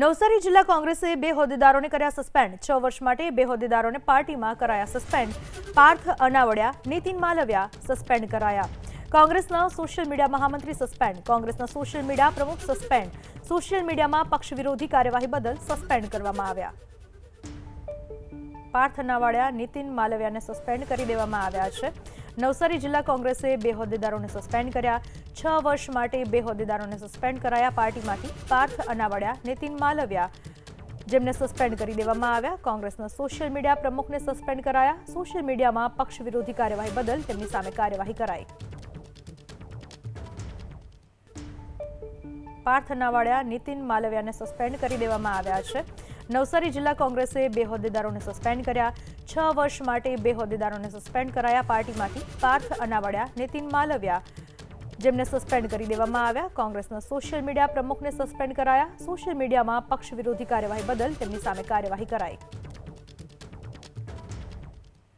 નવસારી જિલ્લા કોંગ્રેસે 2 હોદ્દેદારોને કર્યા સસ્પેન્ડ। 6 વર્ષ માટે 2 હોદ્દેદારોને પાર્ટીમાં કરાયા સસ્પેન્ડ। પાર્થ અનાવડિયા, નીતિન માલવિયા સસ્પેન્ડ કરાયા। કોંગ્રેસના સોશિયલ મીડિયા મહામંત્રી સસ્પેન્ડ। કોંગ્રેસના સોશિયલ મીડિયા પ્રમુખ સસ્પેન્ડ। સોશિયલ મીડિયામાં પક્ષ વિરોધી કાર્યવાહી બદલ સસ્પેન્ડ કરવામાં આવ્યા। પાર્થ અનાવડિયા, નીતિન માલવિયાને સસ્પેન્ડ કરી દેવામાં આવ્યા છે। નવસારી જિલ્લા કોંગ્રેસે 2 હોદ્દેદારોને સસ્પેન્ડ કર્યા। 6 વર્ષ માટે 2 હોદ્દેદારોને સસ્પેન્ડ કરાયા। પાર્ટીમાંથી પાર્થ અનાવડિયા, નીતિન માલવિયા જેમને સસ્પેન્ડ કરી દેવામાં આવ્યા। કોંગ્રેસના સોશિયલ મીડિયા પ્રમુખને સસ્પેન્ડ કરાયા। સોશિયલ મીડિયામાં પક્ષ વિરોધી કાર્યવાહી બદલ તેમની સામે કાર્યવાહી કરાઈ। પાર્થ અનાવડિયા, નીતિન માલવિયાને સસ્પેન્ડ કરી દેવામાં આવ્યા છે। નવસારી જિલ્લા કોંગ્રેસે 2 હોદ્દેદારોને સસ્પેન્ડ કર્યા। 6 વર્ષ માટે 2 હોદ્દેદારોને સસ્પેન્ડ કરાયા। પાર્ટીમાંથી પાર્થ અનાવડિયા, નીતિન માલવિયા જેમને સસ્પેન્ડ કરી દેવામાં આવ્યા। કોંગ્રેસના સોશિયલ મીડિયા પ્રમુખને સસ્પેન્ડ કરાયા। સોશિયલ મીડિયામાં પક્ષ વિરોધી કાર્યવાહી બદલ તેમની સામે કાર્યવાહી કરાઈ।